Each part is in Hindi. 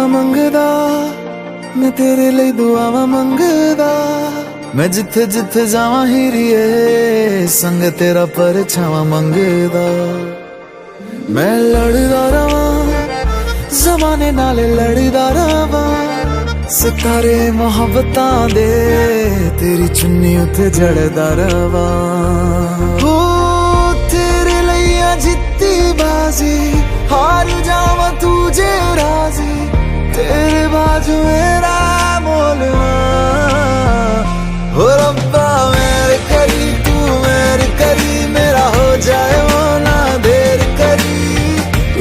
मंगदा मैं तेरे लिए दुआवा मंगदा मैं जिथे जिथे जावा हीरिए संग तेरा परछावा मंगदा मैं लड़दा रवा ज़माने नाले लड़दा रवा सितारे मोहब्बतां दे तेरी चुन्नी उते जड़दा रवा हो तेरे लिया जित्ती बाजी हार जावा तुझे राजी तेरे बाजू मेरा मोलवा हो रब्बा मेरे करी तू मेरे करी मेरा हो जाए वो ना देर करी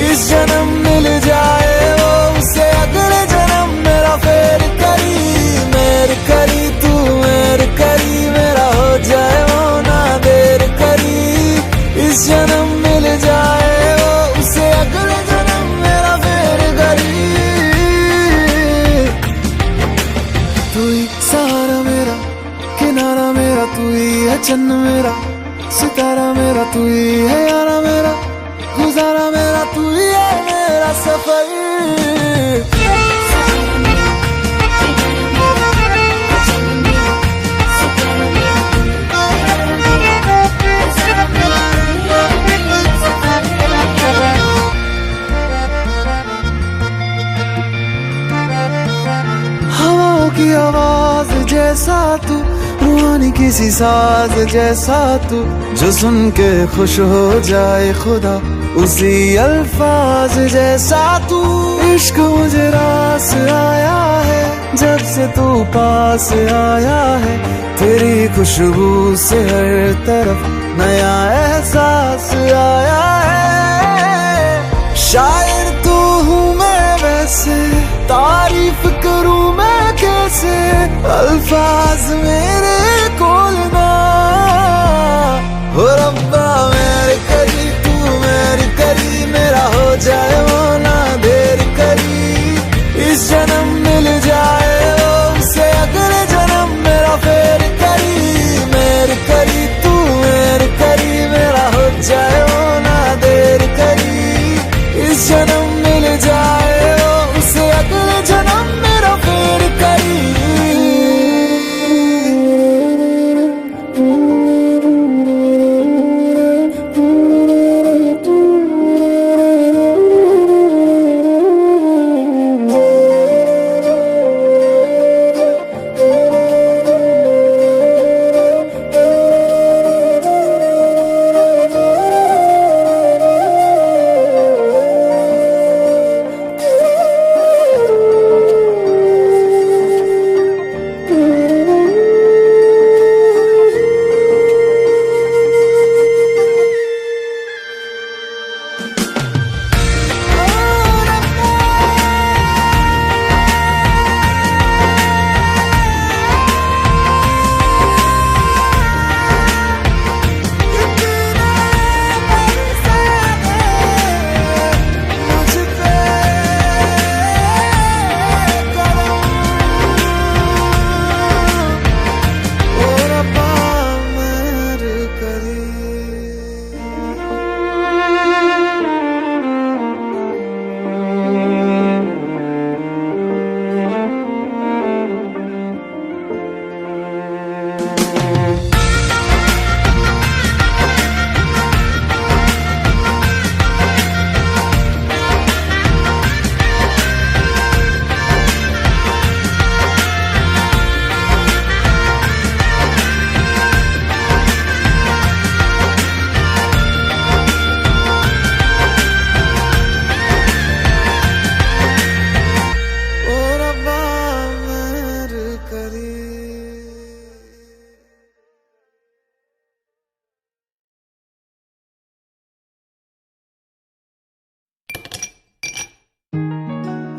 इस जन्म मिल जाए वो उसे अगले जन्म मेरा फेर करी मेरे करी तू मेरे करी मेरा हो जाए वो ना देर करी इस जन्म मिल जाए वो उसे अगले जन्म मेरा फेर करी तू ही सहारा मेरा किनारा मेरा तू ही है चन्न मेरा सितारा मेरा तू ही है यारा मेरा गुजारा मेरा तू ही है मेरा सफर हवाओं की आवाज जैसा तू रूहानी किसी साज जैसा तू जो सुन के खुश हो जाए खुदा उसी अल्फाज जैसा तू इश्क मुझे रास आया है जब से तू पास आया है तेरी खुशबू से हर तरफ नया एहसास आया है शायर तो हूँ मैं वैसे तारीफ करूँ मैं कैसे अल्फाज मेरे कोल ना हो रब्बा मेरे करी तू मेरी करी मेरा हो जाए वो ना देर करी इस जन्म मिल जाए वो उसे अगले जन्म मेरा फेर करी मेरे करी तू मेरी करी मेरा हो जाए वो ना देर करी इस जन्म मिल जाए वो उसे अगले जन्म मेरा फेर करी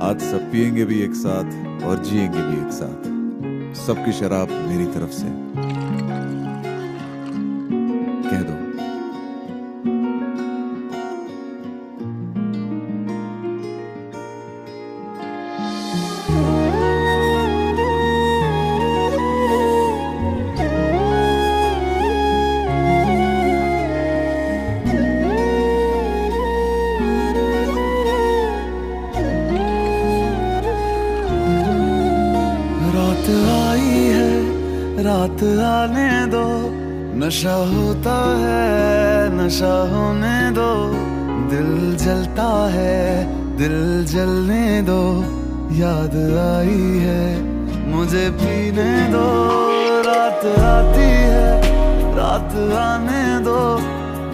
आज सब पिएंगे भी एक साथ और जिएंगे भी एक साथ सबकी शराब मेरी तरफ से कह दो। नशा होता है नशा होने दो, दिल जलता है दिल जलने दो, याद आई है मुझे पीने दो, रात आती है रात आने दो,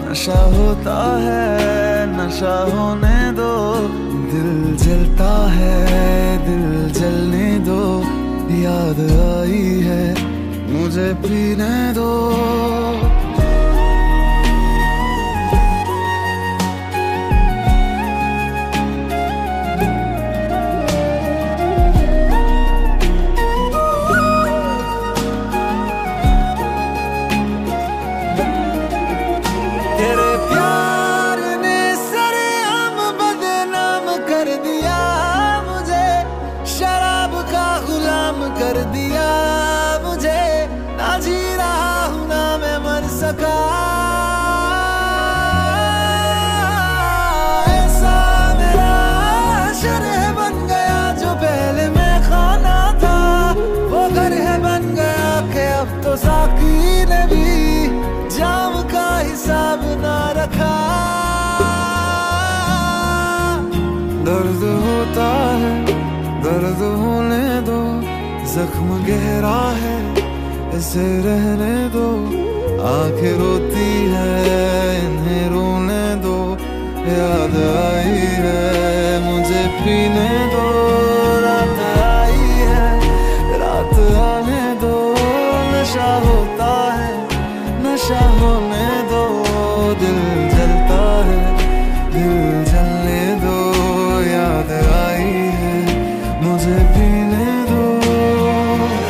नशा होता है नशा होने दो, दिल जलता है दिल जलने दो, याद आई है मुझे पीने दो। तेरे प्यार ने सरेआम बदनाम कर दिया मुझे, शराब का गुलाम कर दिया मुझे, ना जी रहा हूं ना मैं मर सका, ऐसा मेरा शरह बन गया जो पहले मैं खाना था, वो घर है बन गया कि अब तो साकी ने भी जाम का हिसाब ना रखा, दर्द होता है दर्द होने दो, जख्म गहरा है इसे रहने दो, आंखें रोती है इन्हें रोने दो, याद आई है मुझे पीने दो, रात आई है रात आने दो, नशा होता है नशा होने दो, दिल जलता है दिल जलने दो, याद आई है मुझे पीने दो,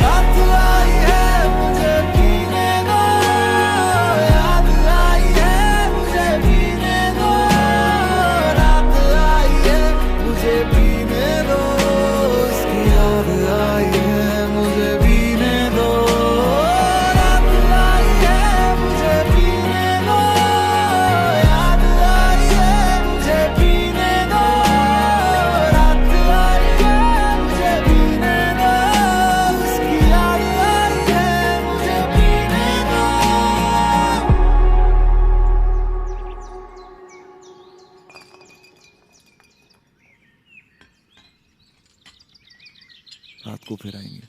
रात आई है मुझे पीने दो, याद आई है मुझे पीने दो, रात आई है मुझे पीने दो, उसकी याद आई है मुझे पीने दो, रात आई है मुझे पीने दो, याद आई है मुझे पीने दो, रात आई है मुझे पीने दो, उसकी याद आई है मुझे पीने दो। रात को फिर आएंगे।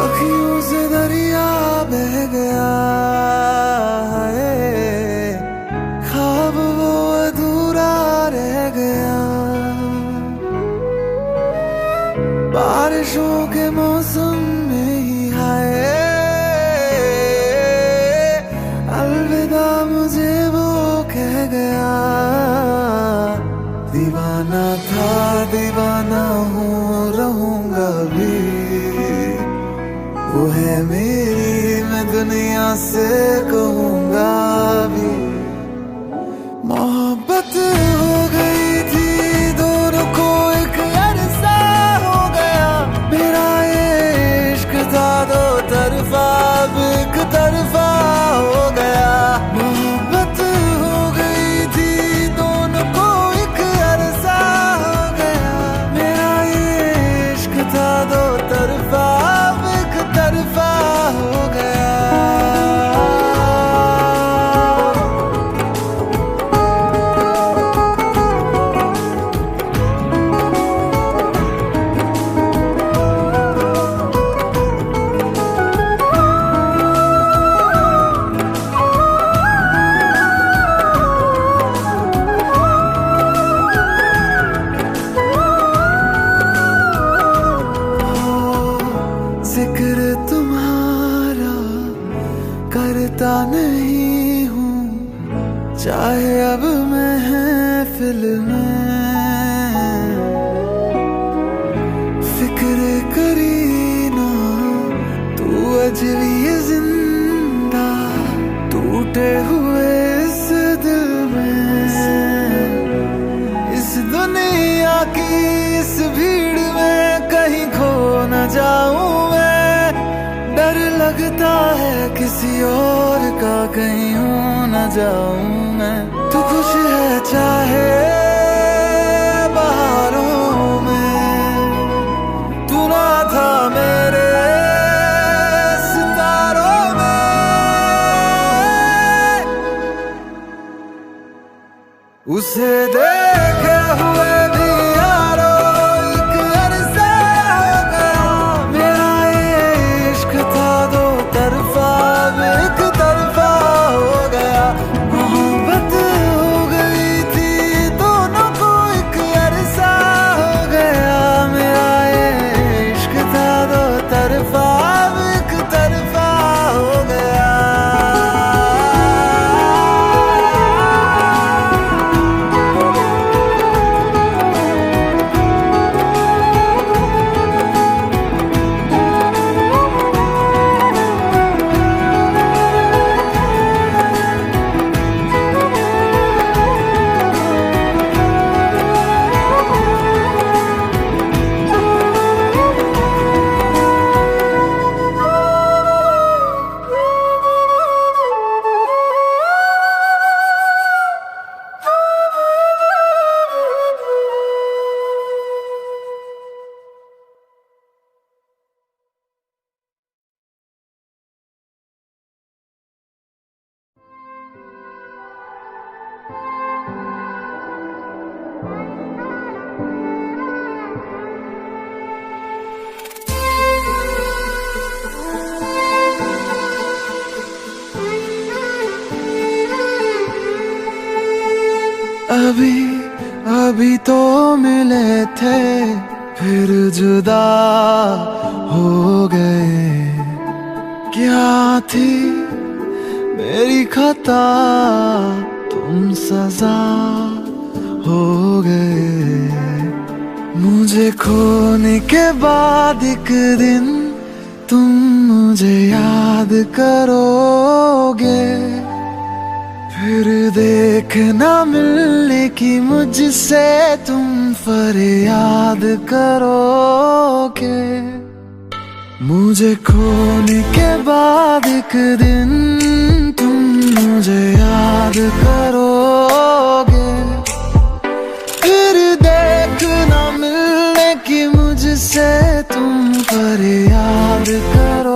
अखियों से दरिया बह गया है, ख्वाब वो अधूरा रह गया, बारिशों के मौसम में ही है, अलविदा मुझे वो कह गया, दीवाना था दीवाना हूँ रहूंगा भी, वो है मेरी मैं दुनिया से कहूँगा भी, मोहब्बत हो गई थी दोनों को एक अरसा हो गया, मेरा ये इश्क था दो तरफा अब एक तरफा हो गया, मोहब्बत हो गई थी दोनों को एक अरसा हो गया, मेरा ये इश्क था दो तरफा अब एक तरफा हो गया। महफिल में फिक्र करी ना, तू अजवी ये जिंदा टूटे हुए इस दिल में। इस दुनिया की इस भीड़ में कहीं खो न जाऊं मैं, डर लगता है किसी और का कहीं हो न जाऊं मैं। तू खुश है चाहे बहारों में, तू ना था मेरे सितारों में। उसे देखे हुए भी यारो एक अरसा हो गया, मेरा ये इश्क था दो तरफा एक तरफा हो गया। मोहब्बत हो गई थी दोनों को एक अरसा हो गया, मेरा ये इश्क था दो तरफा एक तरफा हो गया। अभी अभी तो मिले थे फिर जुदा हो गए, क्या थी मेरी खता तुम सजा हो गए। मुझे खोने के बाद एक दिन तुम मुझे याद करोगे, फिर देखना मिलने की मुझसे तुम फरियाद करोगे। मुझे खोने के बाद एक दिन तुम मुझे याद करोगे, फिर देखना मिलने की मुझसे तुम फरियाद करोगे।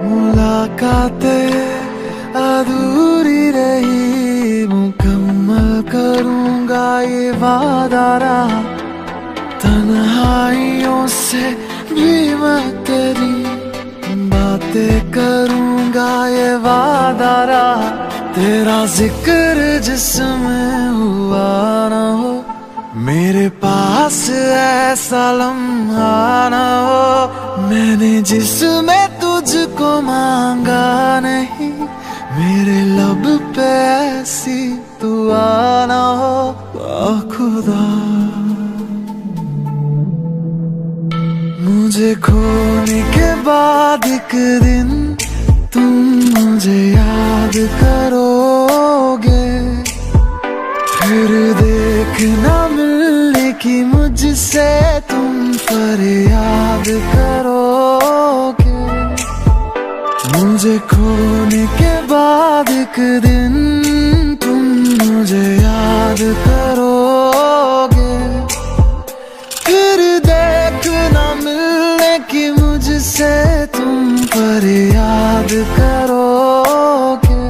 मुलाकातें अधूरी रही, मुकम्मल करूंगा ये वादा रहा। तन्हाइयों से भी मैं तेरी बातें करूंगा ये वादा रहा। तेरा जिक्र जिसमें हुआ ना हो, मेरे पास ऐसा लम्हा ना हो। मैंने जिसमें तुझको मांगा नहीं, मेरे लब पे ऐसी दुआ ना हो। खुदा मुझे खोने के बाद एक दिन तुम मुझे याद करोगे, फिर देखना मिलने की मुझसे तुम फरियाद करोगे। मुझे खोने के बाद एक दिन तुम मुझे याद करोगे, फिर देखना मिलने की मुझसे तुम फरियाद करोगे।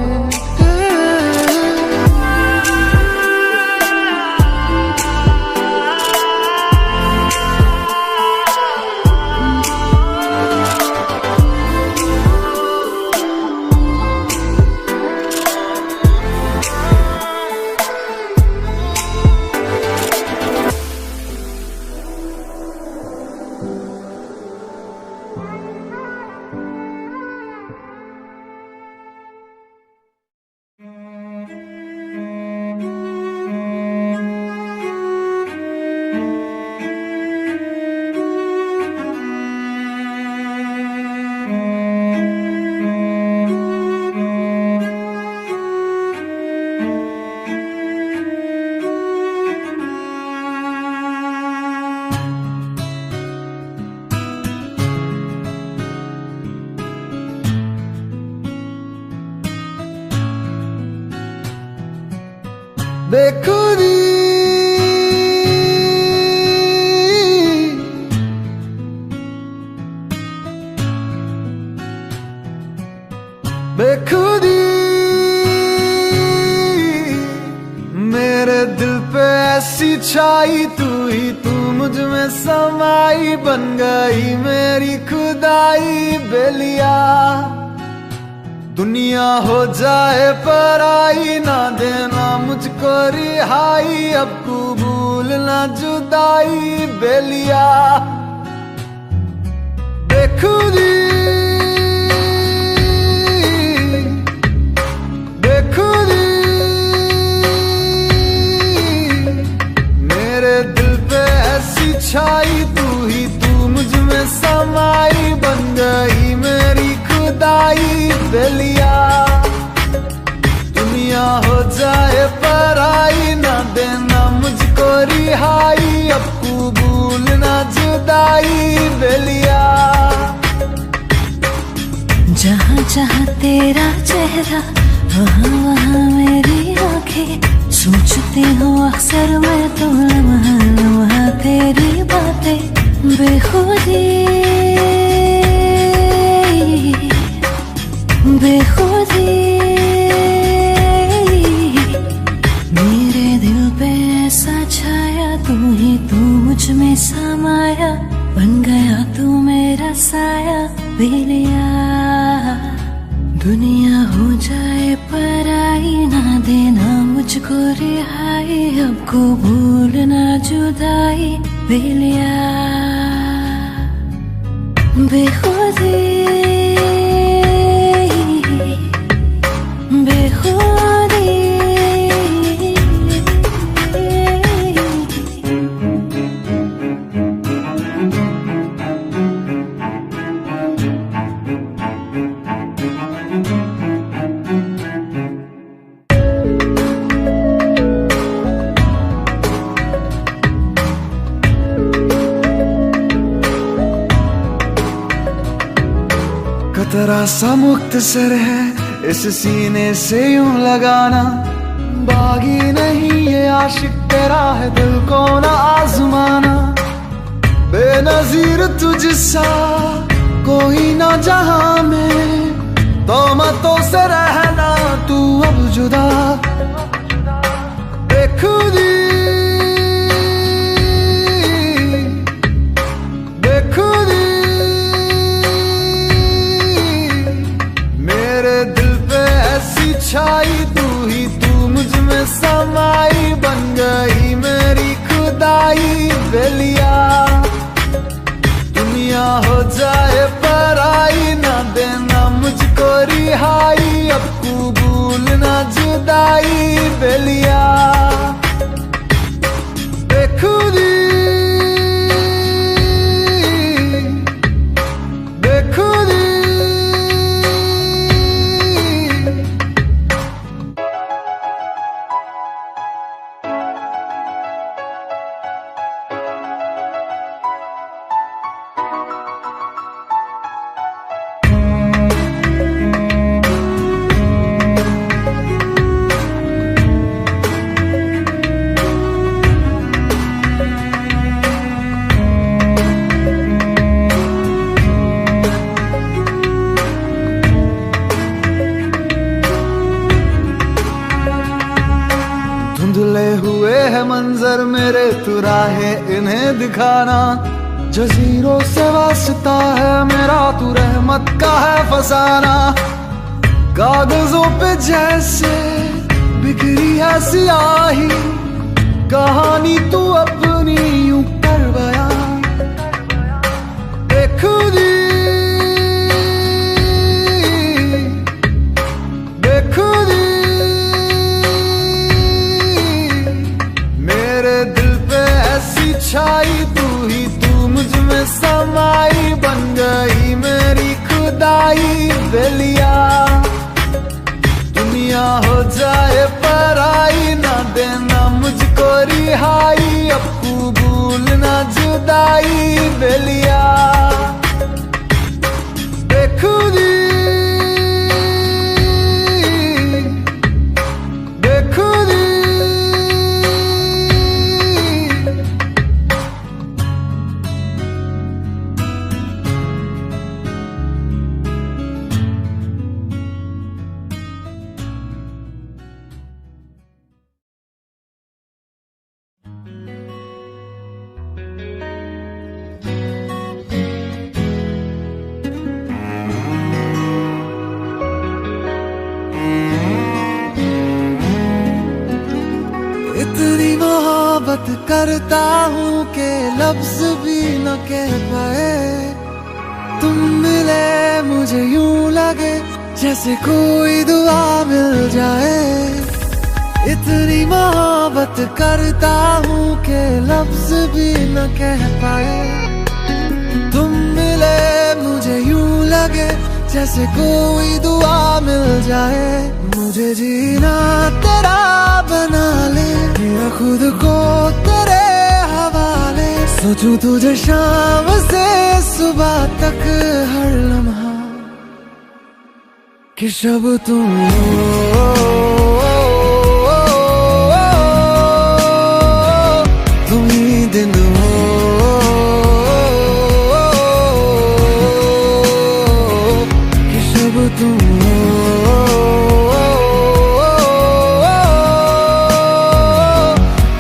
बेखुदी बेखुदी मेरे दिल पे ऐसी छाई, तू ही तू मुझ में समाई, बन गई मेरी खुदाई बेलिया। दुनिया हो जाए पराई, ना देना मुझको रिहाई, अब कबूल ना जुदाई बेलिया। बेखुदी बेखुदी मेरे दिल पे ऐसी छाई, तू ही तू मुझ में समाई, बन गई मेरी खुदाई बेलिया। दुनिया हो जाए पराई, ना देना मुझको रिहाई, अब कबूल ना जुदाई बेलिया। जहाँ जहाँ तेरा चेहरा, वहाँ वहाँ मेरी आंखें, सोचती हूँ अक्सर मैं तो लम्हा लम्हा तेरी बातें। बेखुदी बेखुदी मेरे दिल पे ऐसा छाया, तू ही तू मुझ में समाया, बन गया तू मेरा साया बेलिया। दुनिया हो जाए पराई, ना देना मुझको रिहाई, अब कबूल ना जुदाई बेलिया। बेखुदी बेखुदी कतरा सा मुख्तसर है इस सीने से यूं लगाना, बागी नहीं ये आशिक तेरा है दिल को ना आजमाना। बेनजीर तुझसा कोई ना जहां में, तोहमतों से रहना तू अब जुदा। बेखुदी बेखुदी मेरे दिल पे ऐसी छाई, तू ही तू मुझ में समाई, बन गई मेरी खुदाई बेलिया। दुनिया हो जाए पराई, ना देना मुझको रिहाई, अब कबूल ना जुदाई बेलिया। बेखुदी बेखुदी धुंधले हुए है मंजर मेरे, तू राहे इन्हें दिखाना। जजीरों से वास्ता है मेरा, तू रहमत का है फसाना। कागजों पे जैसे बिखरी है सियाही, कहानी तू अपनी यूं कर बयां। के लफ्ज भी न कह पाए। तुम मिले मुझे यूं लगे जैसे कोई दुआ मिल जाए। इतनी मोहब्बत करता हूँ कि लफ्ज भी न कह पाए। तुम मिले मुझे यूं लगे जैसे कोई दुआ मिल जाए। मुझे जीना तेरा बना ले, मेरा खुद को तेरे हवाले। सोचूं तुझे शाम से सुबह तक हर लम्हा कि शब तुम हो, तुम ही दिन हो, कि शब तुम हो,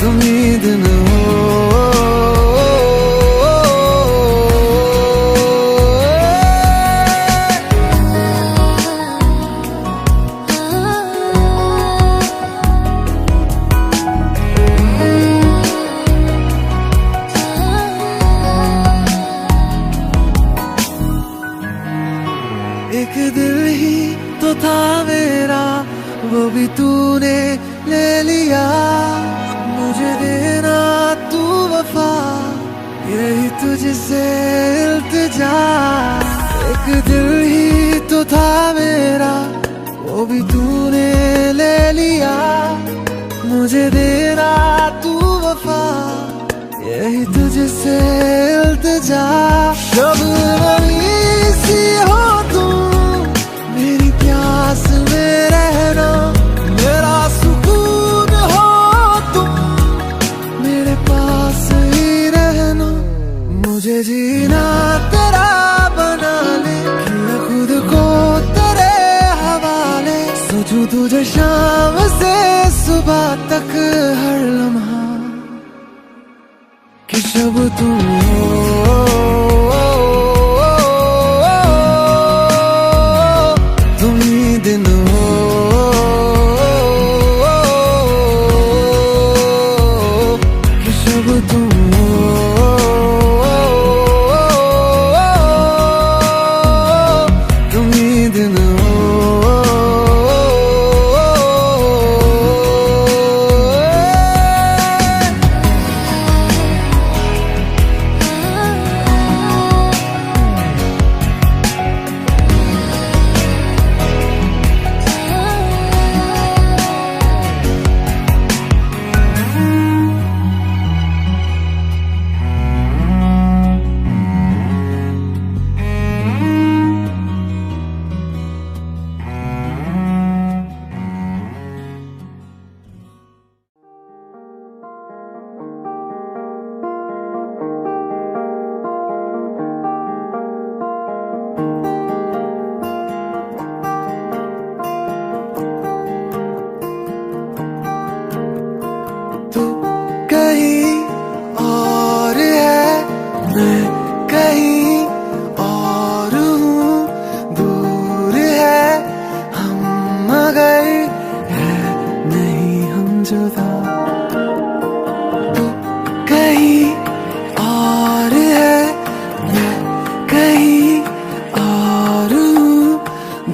तुम ही दिन हो। एक दिल ही तो था मेरा, वो भी तूने ले लिया। मुझे देना तू वफा, यही तुझसे इल्तिजा। एक दिल ही तो था मेरा, वो भी तूने ले लिया। मुझे देना तू वफा, यही तुझसे इल्तिजा। शबनमी सी हो तुम, मेरी प्यास में रहना। मेरा सुकून हो तुम, मेरे पास ही रहना। मुझे जीना तेरा बना ले, किया खुद को तेरे हवाले। सोचूं तुझे शाम से सुबह तक हर लम्हा कि शब तुम हो, तुम ही दिन हो, कि शब तुम हो, तुम ही दिन हो। तू कहीं और है, मैं कहीं और हूँ। दूर है हम मगर है नहीं हम जुदा। तू कहीं और है, मैं कहीं और हूँ।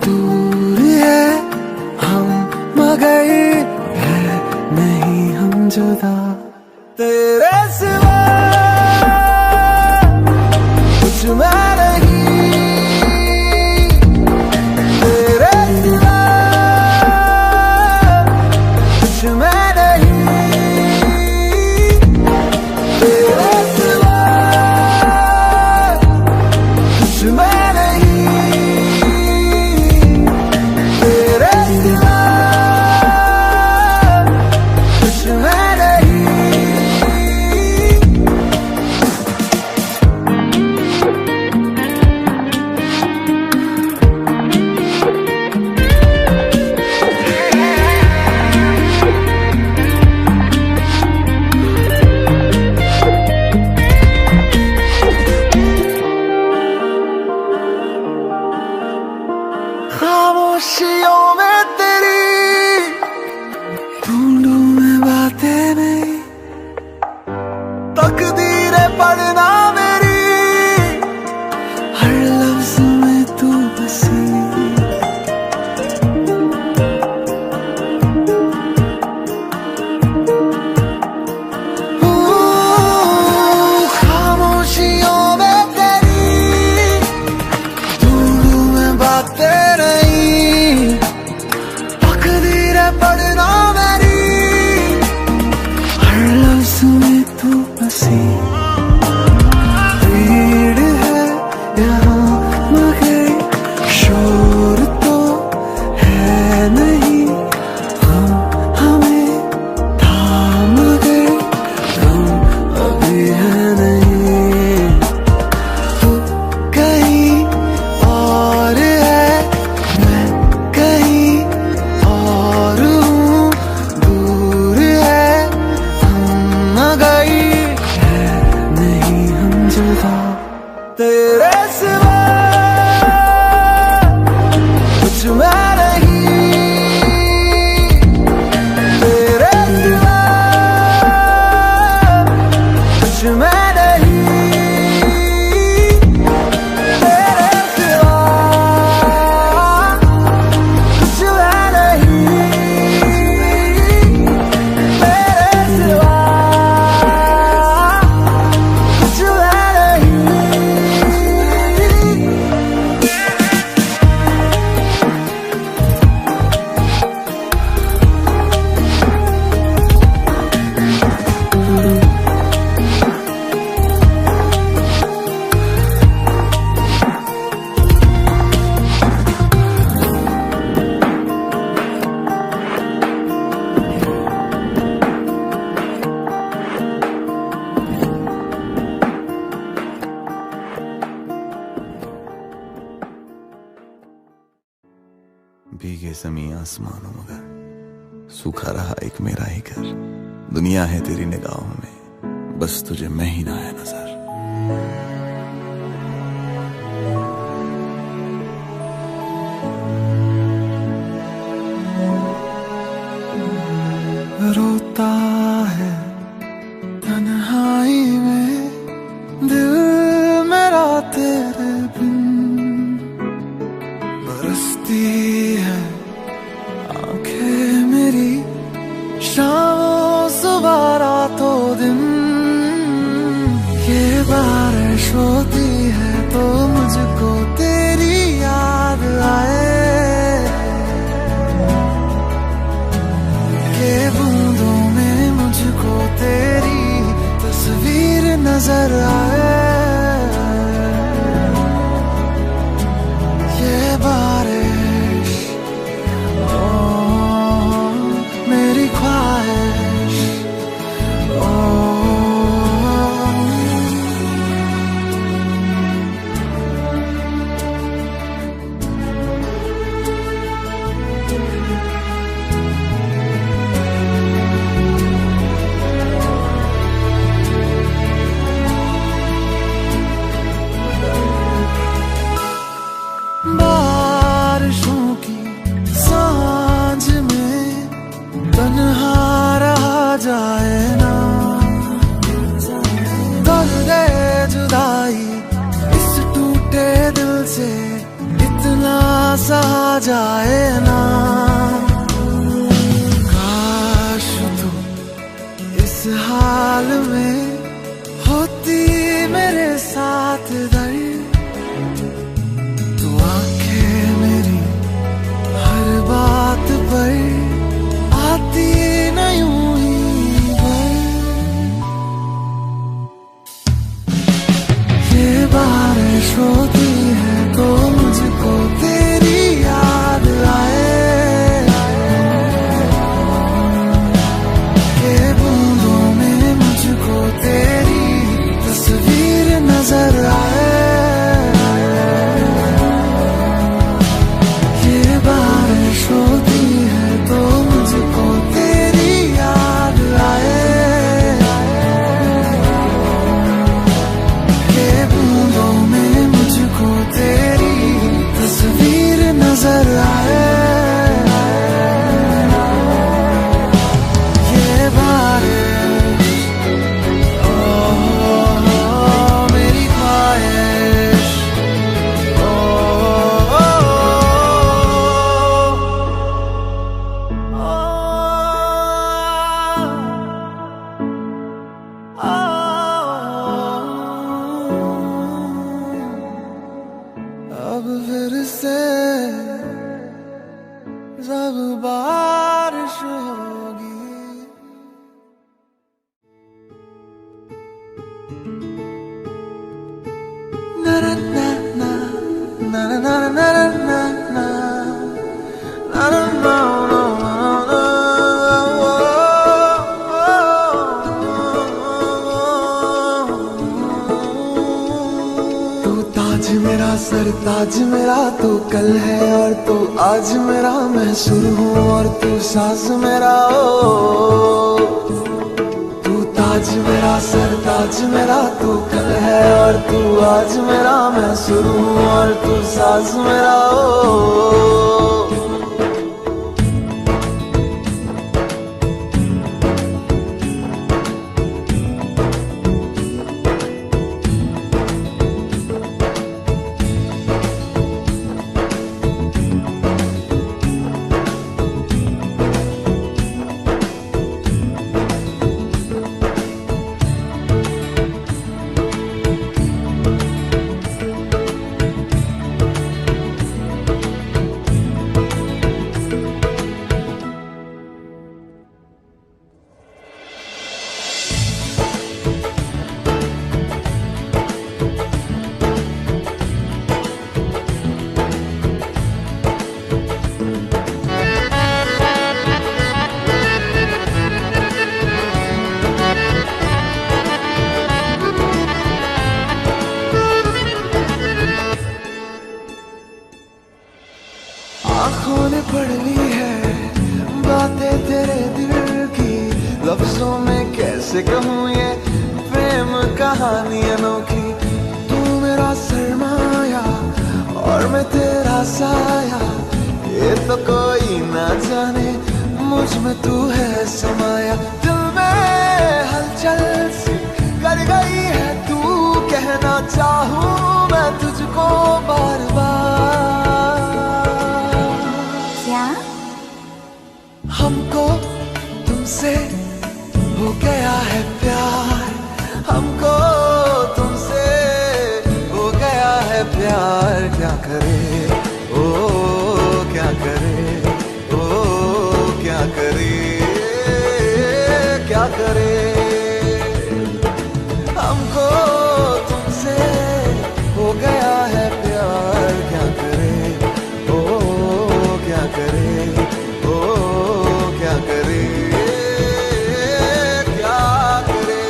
दूर है हम मगर है नहीं हम जुदा। तेरे सिवा कुछ तेरे सिवा कुछ मैं नहीं, तेरे सिवा कुछ मैं नहीं, तेरे सिवा कुछ मैं नहीं, तेरे सिवा कुछ मैं भीगे ज़मीं आसमानों मगर सूखा रहा एक मेरा ही घर। दुनिया है तेरी निगाहों में, बस तुझे मैं ही ना है नजर। रोता है तन्हाई में दिल मेरा तेरे बिन, बरसती है आंखें मेरी शामों सुबह रातों दिन। ये बारिश होती है तो मुझको तेरी याद आए, ये बूंदों में मुझको तेरी तस्वीर नजर आए। ये बारिश ओ मेरी ख्वाहिश ओ बारिशों की सांझ में तन्हा रहा जाए ना, दर्द जुदाई इस टूटे दिल से इतना सहा जाए ना। काश तू इस हाल में होती मेरे साथ दर्द, तू आंखें मेरी हर बात पर आती न यूं ही भर। ये बारिश होती है तो मुझको तेरी याद आए, ये बूंदों में मुझको तेरी तस्वीर नजर आए। ये बारिश होती है तो मुझको तेरी याद आए, ये बूंदों में मुझको तेरी तस्वीर नजर आए। ये बारिश ओ मेरी ख्वाहिश ओ अब फिर से जब बारिश होगी। ना ना ना ना ना ना ना ना ना ना ना ताज मेरा सरताज मेरा, तू कल है और तू आज मेरा, मैं सुर हूँ और तू साज मेरा। ओ तू ताज ताज मेरा सरताज मेरा, तू कल है और तू आज मेरा, मैं सुर हूँ और तू साज मेरा। ओ आँखों ने पढ़ ली है बातें तेरे दिल की, लफ्जों में कैसे कहूँ ये प्रेम कहानी अनोखी। तू मेरा सरमाया और मैं तेरा साया, ये तो कोई ना जाने मुझ में तू है समाया। दिल में हलचल सी कर गई है तू, कहना चाहूँ मैं तुझको बार बार। हमको तुमसे हो गया है प्यार, हमको तुमसे हो गया है प्यार। क्या करे ओ क्या करे ओ क्या करे क्या करे, हमको तुमसे हो गया है प्यार। क्या करे ओ क्या करे क्या करे क्या करे।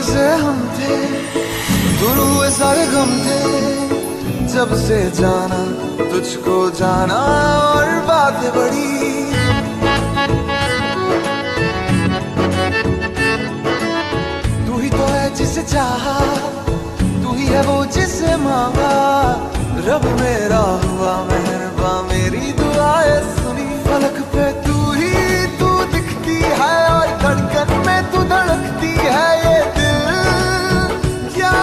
से हम थे, दूर हुए सारे गम थे, जब से जाना तुझको जाना और बातें बड़ी। तू ही तो है जिसे चाहा, तू ही है वो जिसे मांगा। रब मेरा हुआ मेहरबान, मेरी दुआएं सुनी। फलक पे तू ही तू दिखती है और धड़कन में तू धड़कती है। ये दिल क्या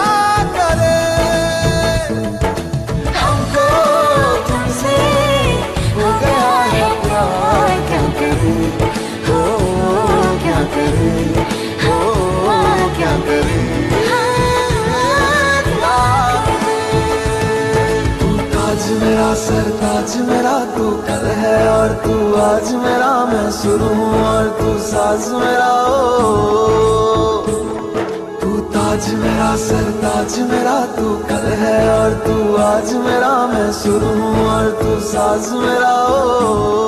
करे, हमको तुमसे हो गया है प्यार। क्या करे हो क्या करे हो क्या करे। मेरा सरताज मेरा, तू कल है और तू आज मेरा, मैं सुर हूँ और तू साज मेरा। ओ तू ताज मेरा सरताज मेरा, तू कल है और तू आज मेरा, मैं सुर हूँ और तू साज मेरा। ओ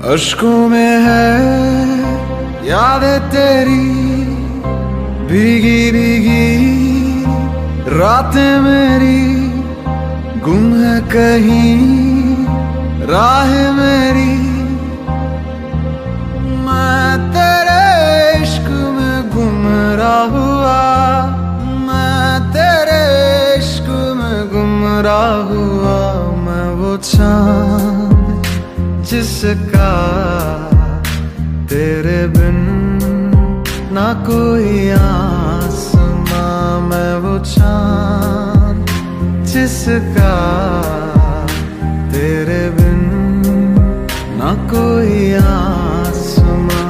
अश्कों में है यादें तेरी, भीगी भीगी रातें मेरी, गुम है कहीं राह मेरी। मैं तेरे इश्क में गुमराह हुआ, मैं तेरे इश्क में गुमराह हुआ। मैं वो चाँद जिसका तेरे बिन ना कोई आसमां, मैं वो चाँद जिसका तेरे बिन ना कोई आसमां।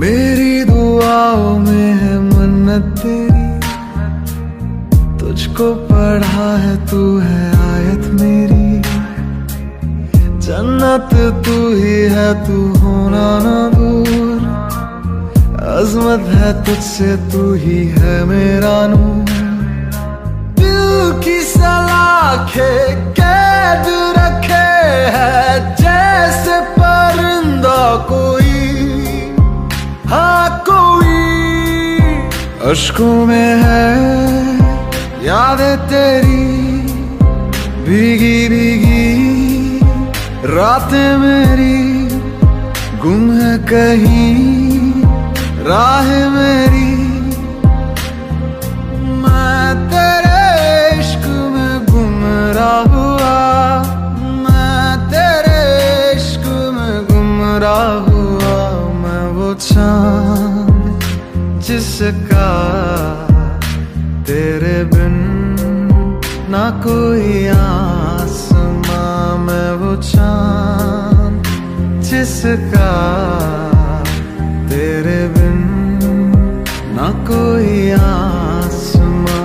मेरी दुआओं में है मन्नत तेरी, तुझको पढ़ा है तू है आयत मेरी। जन्नत तू ही है, तू होना ना दूर, अजमत है तुझसे, तू ही है मेरा नूर। दिल की सलाखें कैद रखे है जैसे परिंदा कोई, हाँ कोई। अश्कों में है यादें तेरी, भीगी भीगी रातें मेरी, गुम है कहीं राह मेरी। मैं तेरे इश्क में गुमराह हुआ, मैं तेरे इश्क में गुमराह हुआ। मैं वो चाँद जिसका तेरे बिन ना कोई आसमां, मैं वो चाँद जिसका तेरे बिन ना कोई आसमां।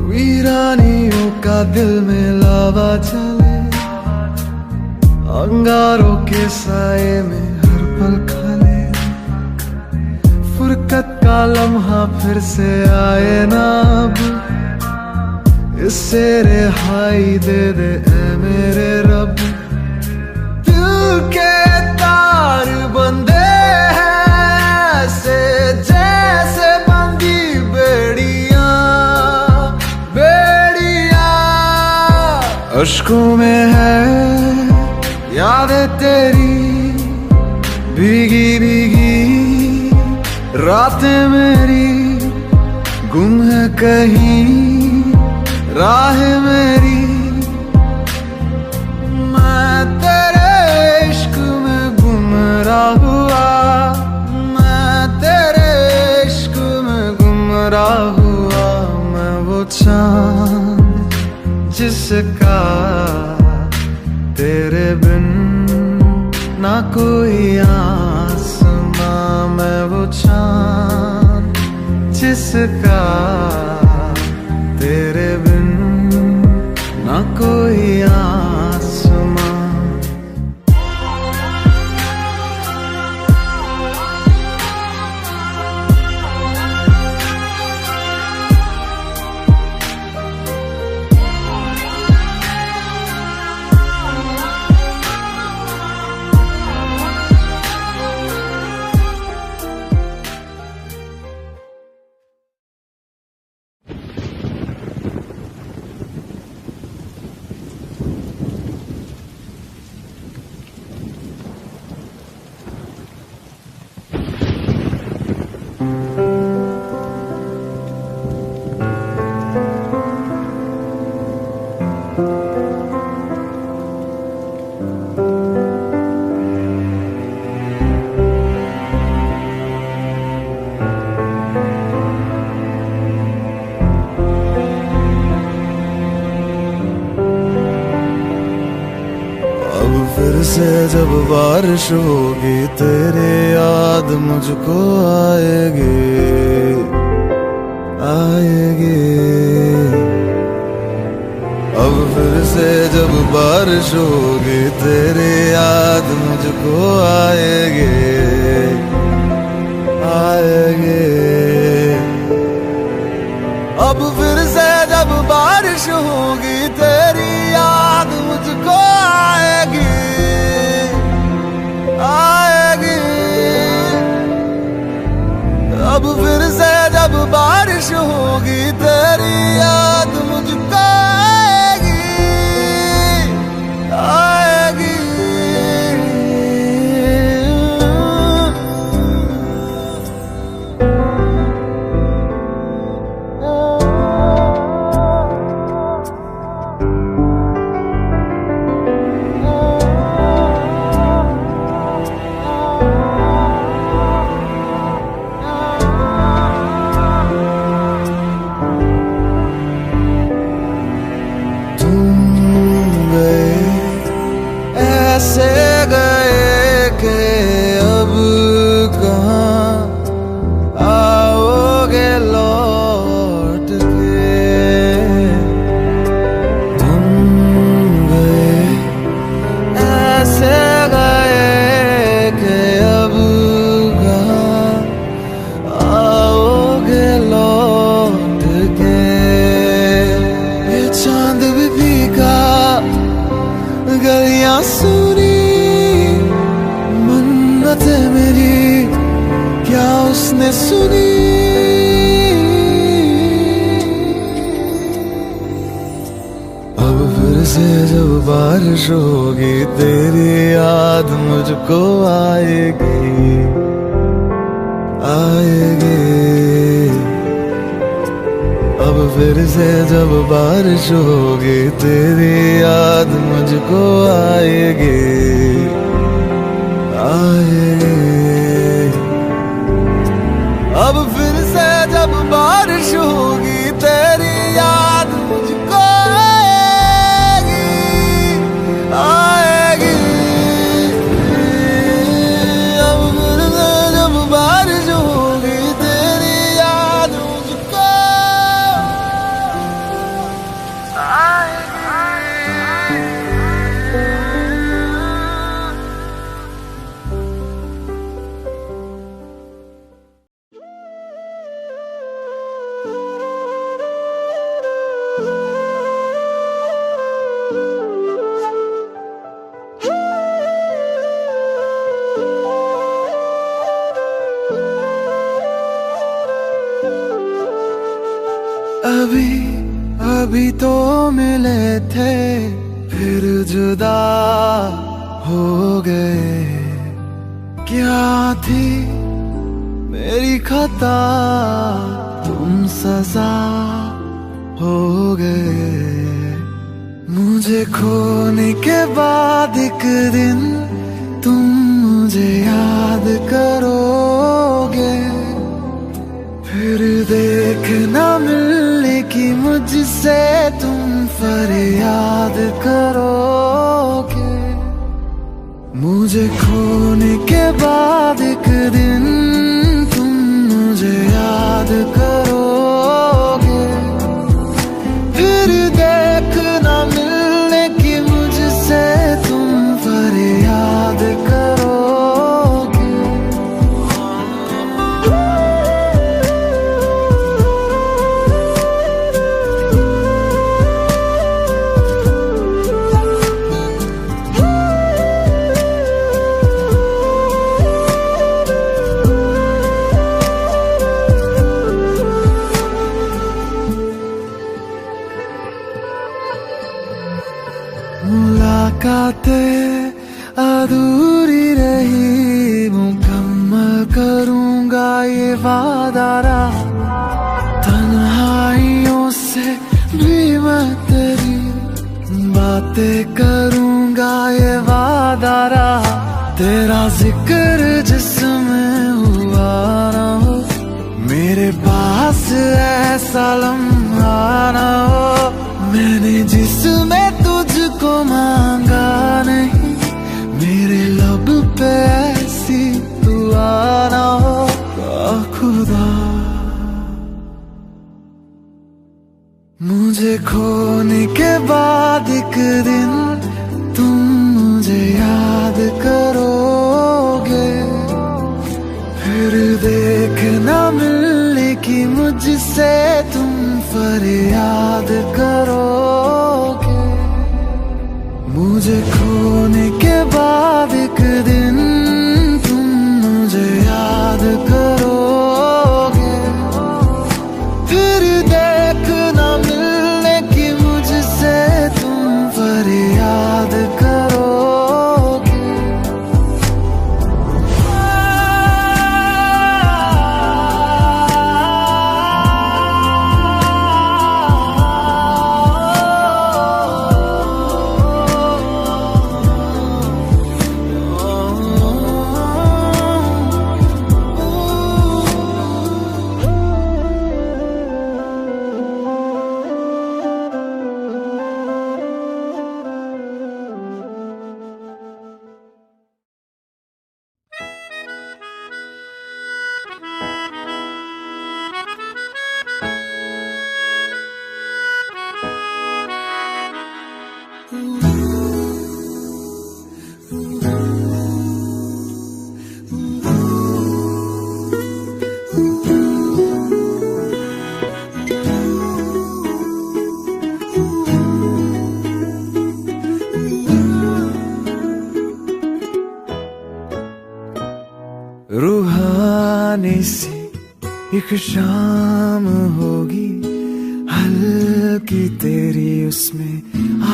वीरानियों का दिल में लावा चले, अंगारों के साए में हर पल खले। फुरकत का लम्हा फिर से आए ना अब, इससे रिहाई दे दे ऐ मेरे रब। दिल के तार बंधे हैं ऐसे जैसे बंधी बेड़ियां, बेड़ियां। अश्कों में है यादें तेरी, भीगी भीगी रातें मेरी, गुम है कहीं राह मेरी। मैं तेरे इश्क में गुमराह हुआ, मैं तेरे इश्क में गुमराह हुआ। मैं वो चाँद जिसका तेरे बिन ना कोई आसमां, मैं वो चाँद जिसका तेरे बिन ना कोई आसमां। से जब बारिश होगी तेरे याद मुझको आएगी आएगी। अब फिर से जब बारिश होगी तेरी याद मुझको आएगी आएगी। अब फिर से जब बारिश होगी तेरी याद मुझको आएगी आएगी। अब फिर से जब बारिश होगी तेरी याद मुझको आएगी। ऐसे गए कि अब कहाँ आओगे लौट के। तुम गए ऐसे गए कि अब कहाँ आओगे लौट के। ये चांद भी फीका गलियां सुनी मन्नतें मेरी क्या उसने सुनी। अब फिर से जब बारिश होगी तेरी याद मुझको आएगी आएगी। अब फिर से जब बारिश होगी तेरी याद मुझको आएगी आएगी। अब फिर से जब बारिश होगी तेरी याद मुझको आएगी आएगी। अब फिर से जब बारिश होगी तेरी याद मुझको अभी अभी तो मिले थे फिर जुदा हो गए। क्या थी मेरी खता तुम सजा हो गए। मुझे खोने के बाद एक दिन तुम मुझे याद करोगे। फिर देखना मिलने की मुझसे तुम फरियाद करोगे। मुझे खोने के बाद एक दिन तुम मुझे याद करोगे। फिर देखना मिलने की मुझसे तुम फरियाद करोगे। मुलाकातें अधूरी रही मुकम्मल करूंगा ये वादा रहा। तन्हाइयों से भी मैं तेरी बातें करूंगा ये वादा रहा। तेरा जिक्र जिसमें हुआ ना हो मेरे पास ऐसा लम्हा ना हो। मैंने जिसमें तुझको मांगा नहीं मुझे खोने के बाद एक दिन तुम मुझे याद करोगे, फिर देखना मिलने की मुझसे तुम फरियाद करोगे। मुझे खोने के बाद एक दिन तुम मुझे याद करोगे, फिर देखना मिलने की मुझसे तुम फरियाद करोगे। रूहानी सी एक शाम होगी, हल्की तेरी उसमें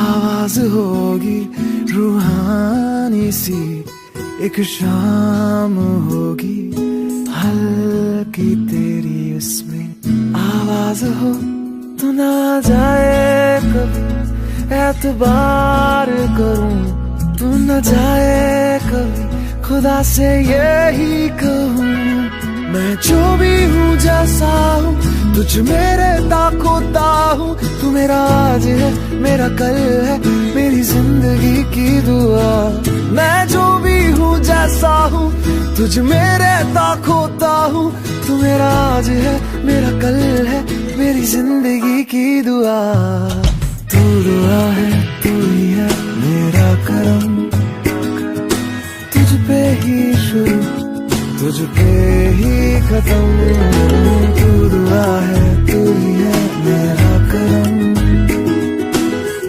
आवाज होगी। रूहानी सी एक शाम होगी, हल्की तेरी उसमें आवाज हो। तू ना जाए कभी एतबार करूं, तू न जाए कभी खुदा से यही कहूँ। मैं जो भी हूँ जैसा हूँ तुझ मेरे ताकोता हूँ। तू मेरा आज है मेरा कल है मेरी जिंदगी की दुआ। मैं जो भी हूँ जैसा हूँ तुझ मेरे ताकोता हूँ। तू मेरा आज है मेरा कल है मेरी जिंदगी की दुआ। तू दुआ है तू ही है मेरा करम, तुझ पे ही शुरू तुझ पे ही खत्म। तू दुआ है तू ही है मेरा करम,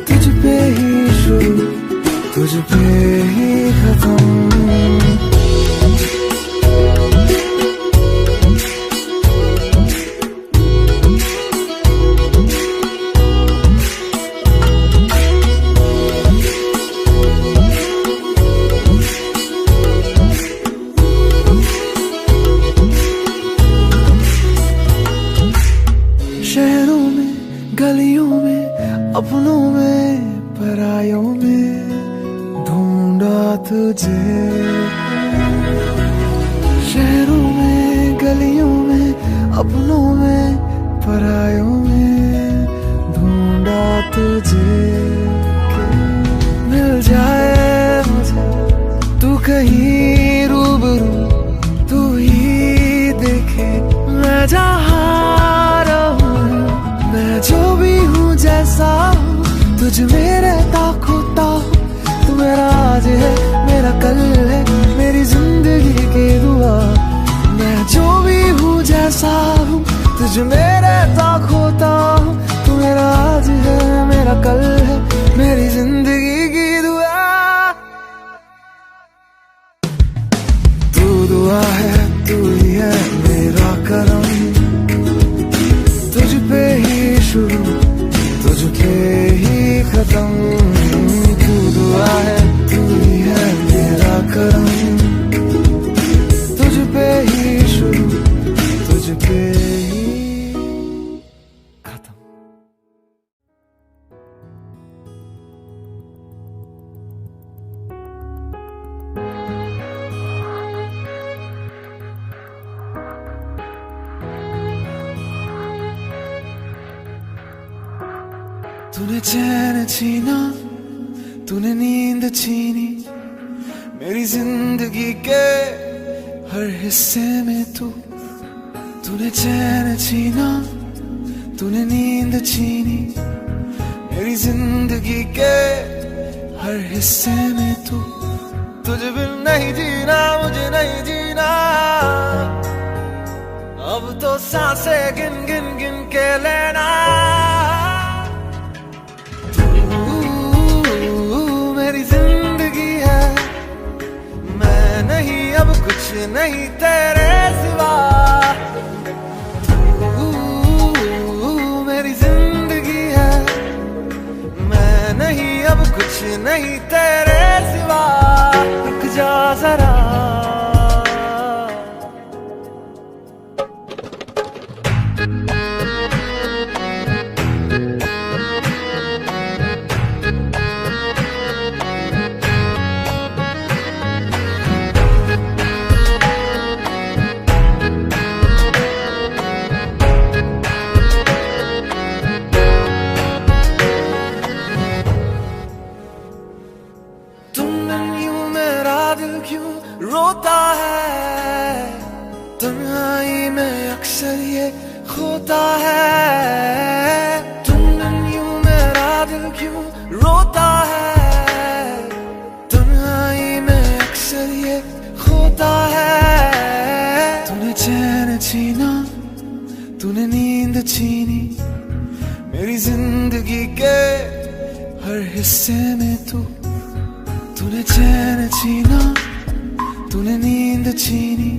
तुझ पे ही शुरू तुझ पे ही खत्म। शहरों में गलियों में अपनों में परायों में ढूंढा तुझे। शहरों में गलियों में अपनों में परायों में ढूंढा तुझे। मिल जाए मुझे तू कहीं रूबरू, तू ही देखे मैं जहाँ जो भी हूँ जैसा हूँ तुझ मेरे ताकोता हूँ। तू मेरा आज है मेरा कल है मेरी जिंदगी की दुआ। मैं जो भी हूँ जैसा हूँ तुझ मेरे ताकोता हूँ। तू मेरा आज है मेरा कल है मेरी जिंदगी की दुआ। तू दुआ है तू ही है मेरा करम, तुझ पे ही शुरू तुझ पे ही खत्म। तू दुआ है तू ही है मेरा करम, तुझ पे ही शुरू तुझ पे ही खत्म। तूने चैन छीना तूने नींद छीनी मेरी जिंदगी के हर हिस्से में तूने चैन छीना तूने नींद छीनी मेरी जिंदगी के हर हिस्से में तू। तुझे बिन नहीं जीना, मुझे नहीं जीना, अब तो सांसें गिन गिन गिन के लेना। तू मेरी जिंदगी है, मैं नहीं, अब कुछ नहीं तेरे सिवा। तू मेरी जिंदगी है, मैं नहीं, अब कुछ नहीं तेरे सिवा। रुक जा जरा, रोता है तन्हाई में अक्सर ये खोता है। तुम यूं मेरा दिल क्यों रोता है, तन्हाई में अक्सर ये खोता है। तूने चैन छीना, तूने नींद छीनी मेरी जिंदगी के हर हिस्से में तू। तूने चैन छीना, तूने नींद छीनी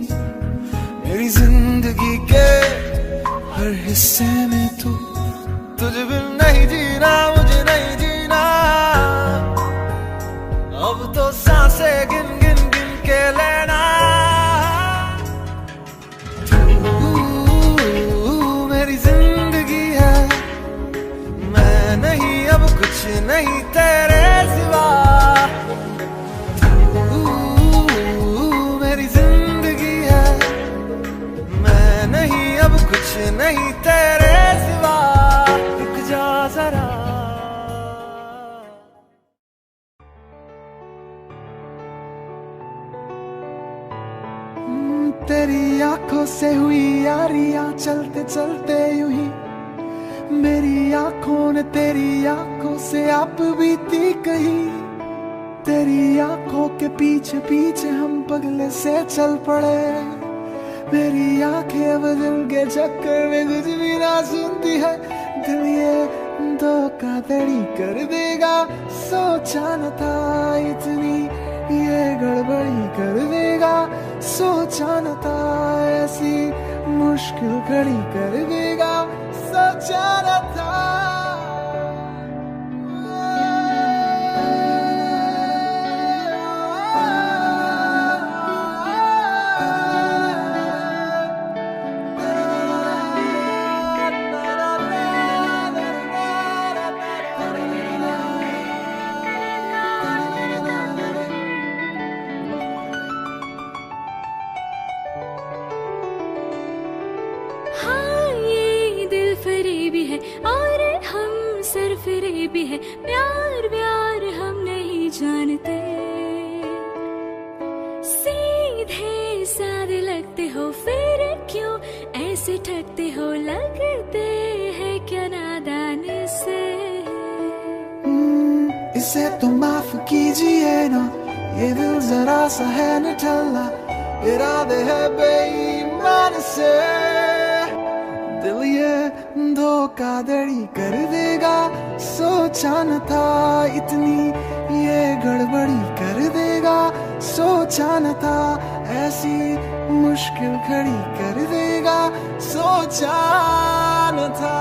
मेरी जिंदगी के हर हिस्से में तू। तुझे बिन नहीं जीना, मुझे नहीं जीना, अब तो सांसें गिन गिन गिन के लेना। तू मेरी जिंदगी है, मैं नहीं, अब कुछ नहीं तेरे सिवा। नहीं तेरे सिवा, रुक जा जरा। तेरी आंखों से हुई यारियां चलते चलते यूं ही, मेरी आंखों ने तेरी आंखों से आप बीती कही। तेरी आंखों के पीछे पीछे हम पगले से चल पड़े। मेरी आंखें बदल के चक्कर में कुछ भी ना सुनती है। दिल ये धोखाधड़ी कर देगा, सोचा न था इतनी ये गड़बड़ी कर देगा। सोचा न था ऐसी मुश्किल खड़ी कर देगा, सोचा न था। और हम सरफरेबी है, प्यार व्यार हम नहीं जानते। सीधे साधे लगते हो फिर क्यों ऐसे ठगते हो, लगते हैं क्या नादान से। इसे तो माफ कीजिए ना, ये दिल जरा सा है निठल्ला, इरादे है बेईमान से। दिल ये धोखाधड़ी कर देगा, सोचा न था इतनी ये गड़बड़ी कर देगा। सोचा न था ऐसी मुश्किल खड़ी कर देगा, सोचा न था।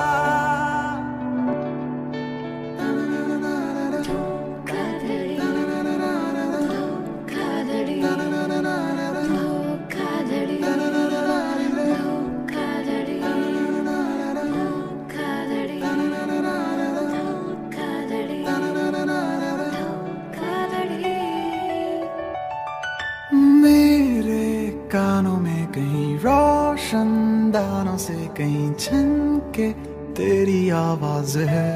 कानों में कहीं रोशनदानों से कहीं छनके तेरी आवाज है।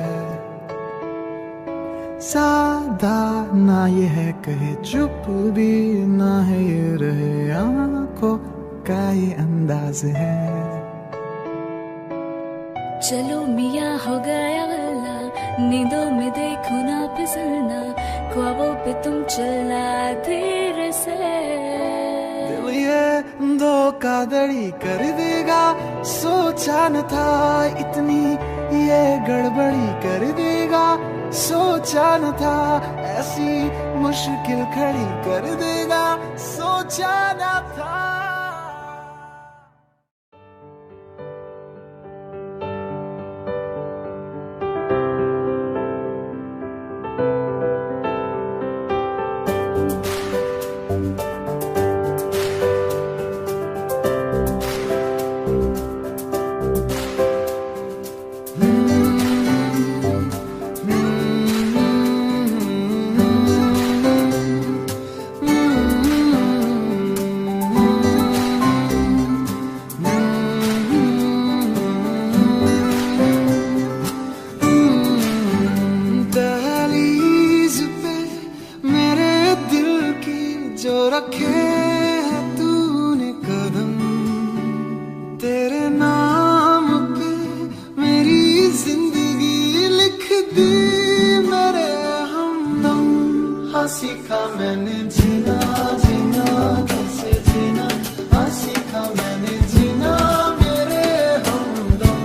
सादा ना ये है कहे चुप भी ना है ये रहे आंखों का ये अंदाज है। चलो मियाँ हो गया गल्ला, नींदों में देखो ना फिसलना, ख्वाबों पे तुम चलना धीरे से। दिल ये धोखाधड़ी कर देगा, सोचा न था इतनी ये गड़बड़ी कर देगा, सोचा न था ऐसी मुश्किल खड़ी कर देगा, सोचा न था। रखे है तूने कदम, तेरे नाम पे मेरी जिंदगी लिख दी मेरे हमदम। हाँ सीखा मैंने जीना जीना कैसे जीना, हाँ सीखा मैंने जीना मेरे हमदम।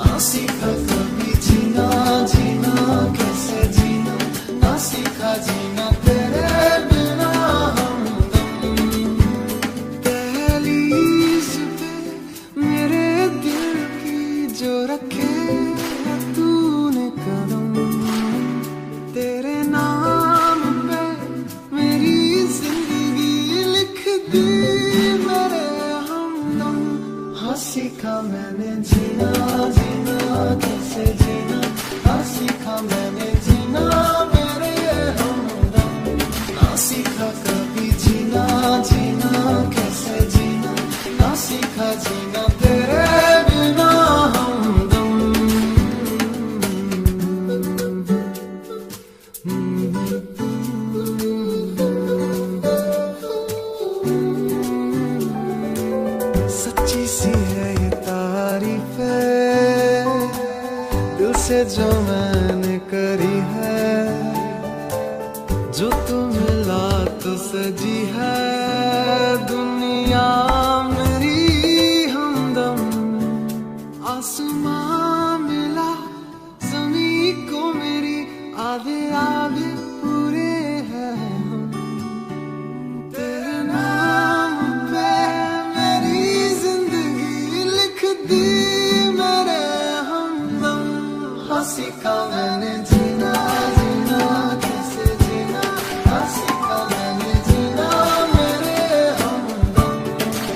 हाँ सीखा कभी जीना जीना कैसे जीना, ना सीखा जीना तेरे बिना। जो रखे तूने कदम, तेरे नाम पे मेरी जिंदगी लिख दी मेरे हमदम। हाँ सीखा मैंने जीना जीना कैसे जीना, हाँ सीखा मैंने जीना मेरे हमदम। ना सीखा कभी जीना जीना कैसे जीना, ना सीखा जीना तेरे बिना। सच्ची सी है ये तारीफ दिल से जो मैंने करी है, जो तू मिला तो सजी है दुनिया मेरी हमदम। आसमां मिला ज़मीं को मेरी, आधे आधे पूरे हैं हम। तेरे नाम पे मेरी जिंदगी लिख दी मेरे हमदम। हाँ सीखा मैंने जीना जीना कैसे जीना, हाँ सीखा मैंने जीना मेरे हमदम।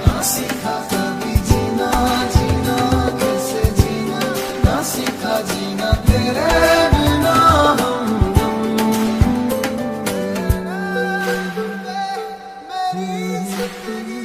हाँ सीखा कभी जीना जीना कैसे जीना, ना सीखा जीना तेरे बिना हमदम। मेरी जिंदगी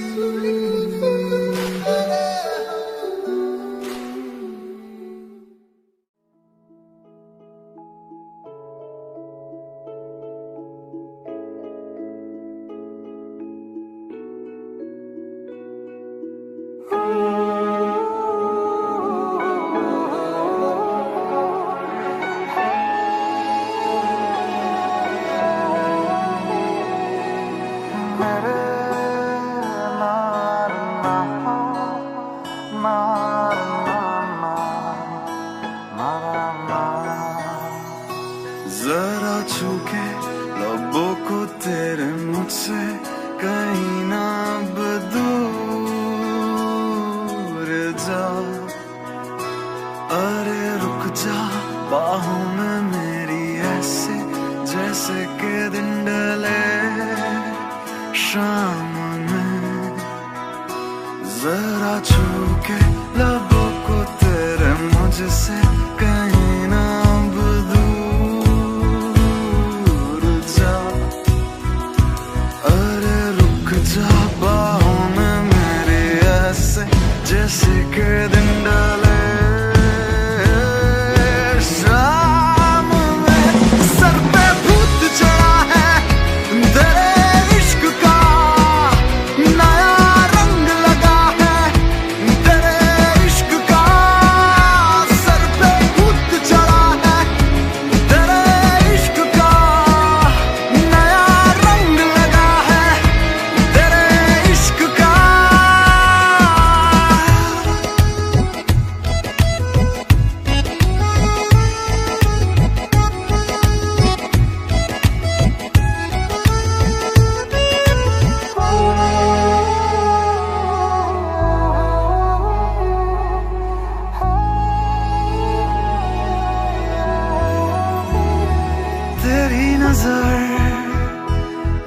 जरा छू के लबों को तेरे मुझसे कहीं ना अब दूर जा। अरे रुक जा बाहों में मेरी ऐसे, जैसे के दिन ढले शाम में। जरा छू के लबों को तेरे मुझसे कहीं ना अब दूर जा। अरे रुक जा बाहों में मेरे ऐसे, जैसे के दिन डाले शाम में। सर पे भूत चढ़ा है तेरे इश्क का, नया रंग लगा है तेरे इश्क का।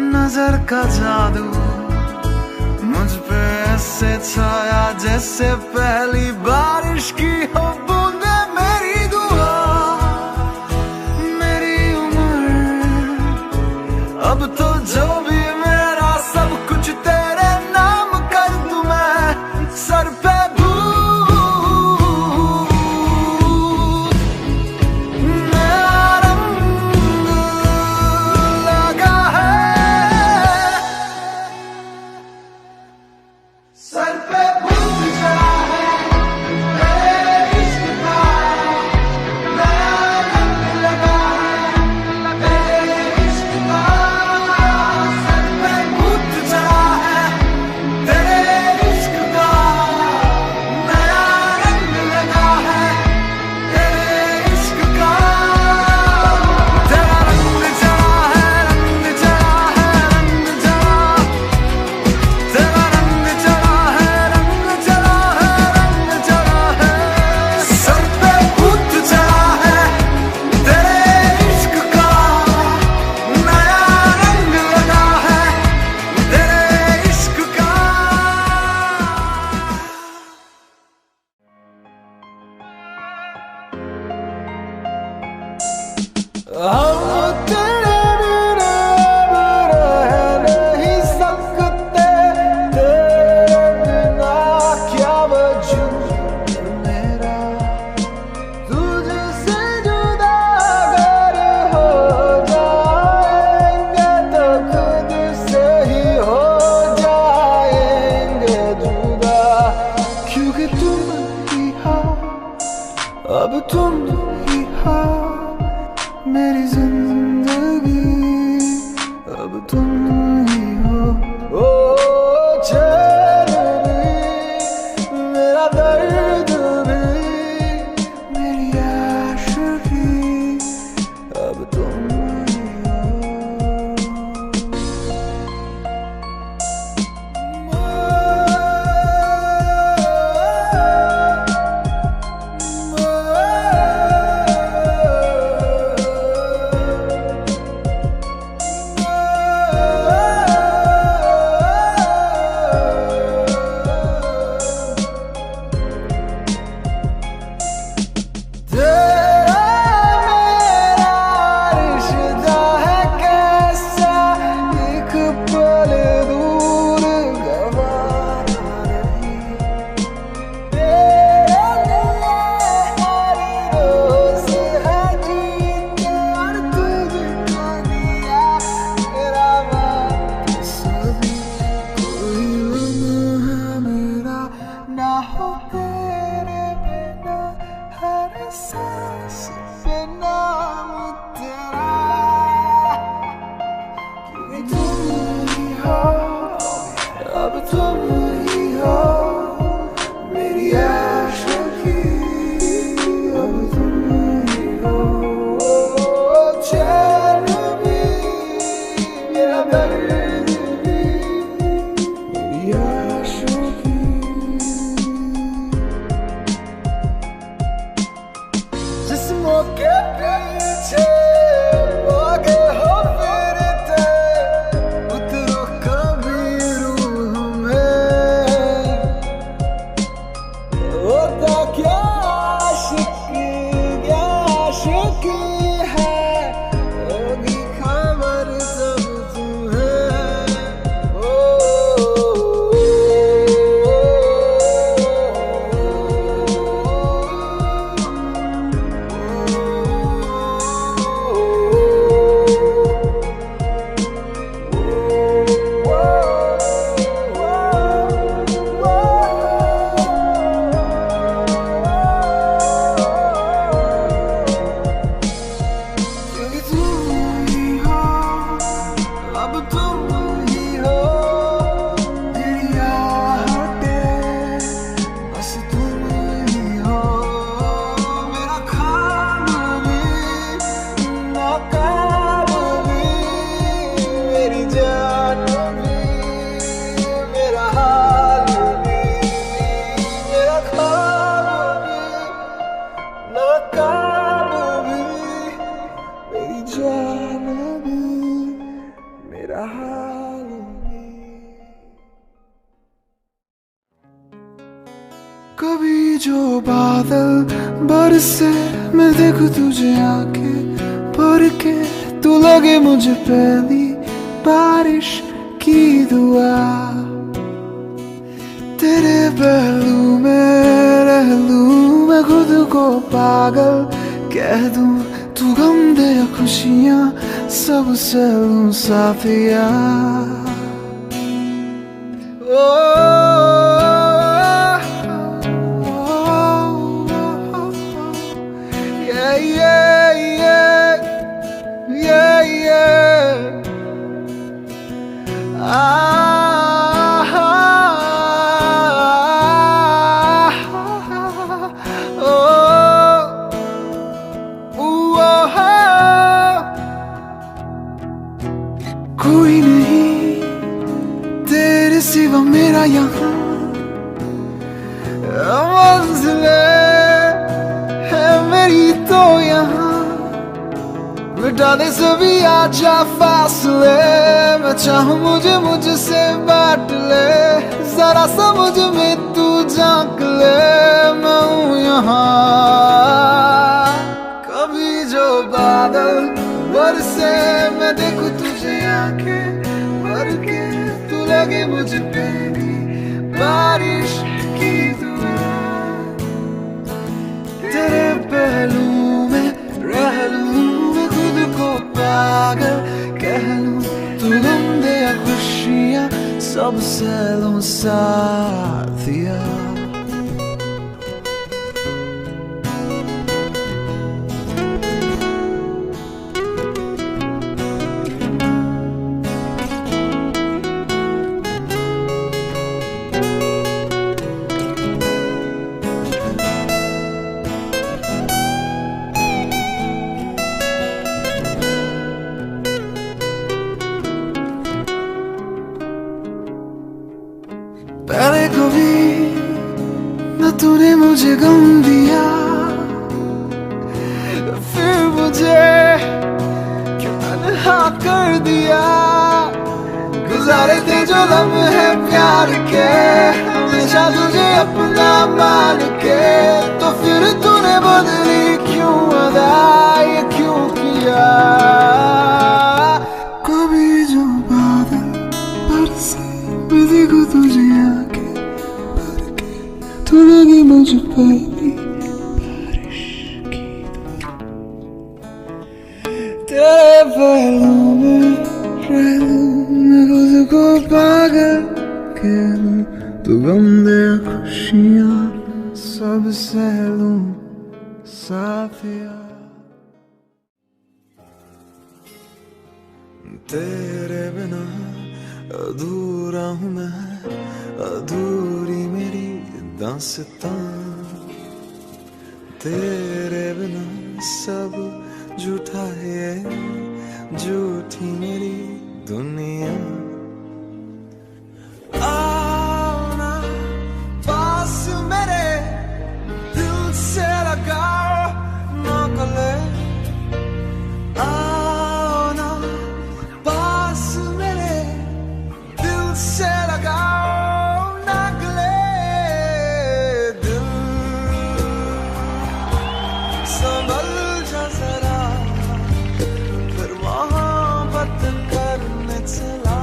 नजर का जादू मुझ पे ऐसे छाया जैसे पहली बारिश की हो बूंदे। मेरी दुआ मेरी उम्र अब तो जो भी मेरा सब कुछ तेरे नाम कर दूं मैं। सर पे सर पे भूत चढ़ा है तेरे इश्क का, नया रंग लगा है तेरे इश्क का। सर पे भूत चढ़ा है तेरे इश्क का, नया रंग लगा है तेरे इश्क का। तेरा रंग चढ़ा है, रंग चढ़ा है, रंग चढ़ा, तेरा रंग चढ़ा है, रंग चढ़ा है, रंग चढ़ा है। सर पे भूत चढ़ा है तेरे इश्क का, नया रंग लगा है तेरे इश्क का। हम तेरे बिना रह नहीं सकते, तेरे बिना क्या वजूद मेरा। तुझसे जुदा अगर हो जाएंगे तो खुद से ही हो जाएंगे जुदा। क्योंकि तुम ही हो, अब तुम ही हो मेरी जिंदगी। जो बादल बरसे मैं देखूं तुझे आंखें भर के, तू लगे मुझे पहली बारिश की दुआ। तेरे पहलू में रह लूं मैं खुद को पागल कह दूं, तू गम दे या खुशियां सब से लूं साथिया। कोई नहीं तेरे सिवा मेरा यहाँ, मंजिले है मेरी तो यहाँ। मिटा दे सभी आजा फासले, मैं चाहूँ मुझे मुझसे बांट ले, जरा समझ में तू झांक ले, मैं हूँ यहाँ। कभी जो बादल बरसे मैं देखूं तुझे आंखें भर के, तू लगे मुझे पहली बारिश की दुआ। तेरे पहलू में रह लूं मैं खुद को पागल कह लूं, तू गम दे या खुशियां सब से लूं साथिया। पहले कभी न तूने मुझे गम दिया, फिर मुझे क्यों तन्हा कर दिया। गुजारे थे जो लम्हे प्यार के, हमेशा तुझे अपना मान के, तो फिर तूने बदली क्यों अदा, ये क्यों किया। कभी जो बादल बरसे मैं देखूं तुझे आके भर के, तू लगी मुझे पहली बारिश की दुआ। तेरे पहलू में रह लूं मैं खुद को पागल कह लूं, तू गम दे खुशियां सब सह लूं साथिया। तेरे बिना अधूरा हूँ मैं, अधूरी मेरी दास्तां। तेरे बिना सब झूठा है, झूठी मेरी दुनिया। आओ ना पास मेरे, दिल से लगाओ ना गले। आओ ना पास मेरे, दिल से लगाओ ना गले। दिल संभल जा जरा, फिर मोहब्बत करने चला।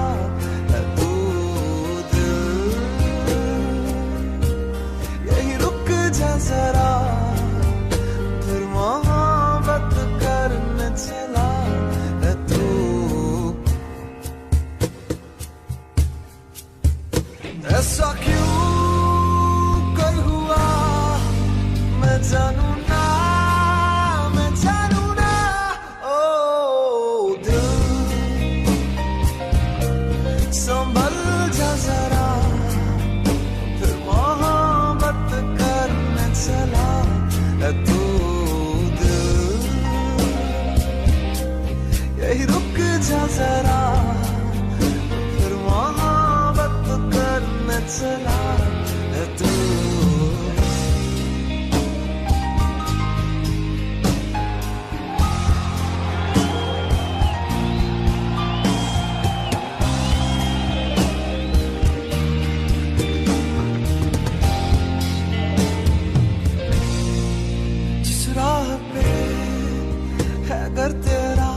घर तेरा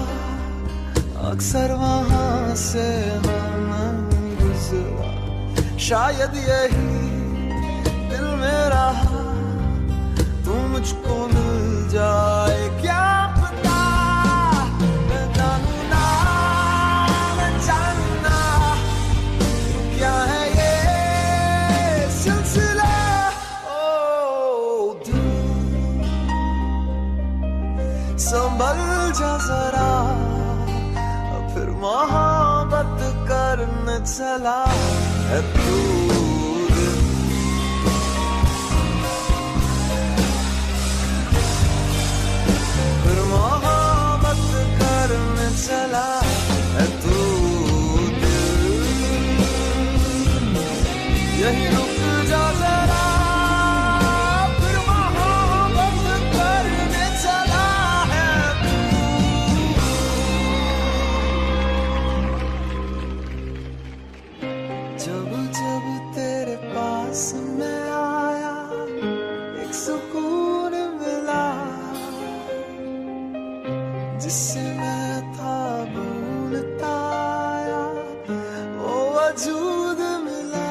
अक्सर वहां से मैं गुजरा, शायद यही दिल मेरा तू मुझको मिल जाए, क्या पता मैं जानू ना मैं जानू ना क्या है ये सिलसिला। ओ दिल संभल जा जरा, फिर मोहब्बत करने चला है तू। फिर मोहब्बत करने चला है तू, यही रुक जा जरा, फिर मोहब्बत करने चला है तू। जब जब तेरे पास मैं आया एक सुकून मिला, जिससे मैं था भूलता आया वो वजूद मिला।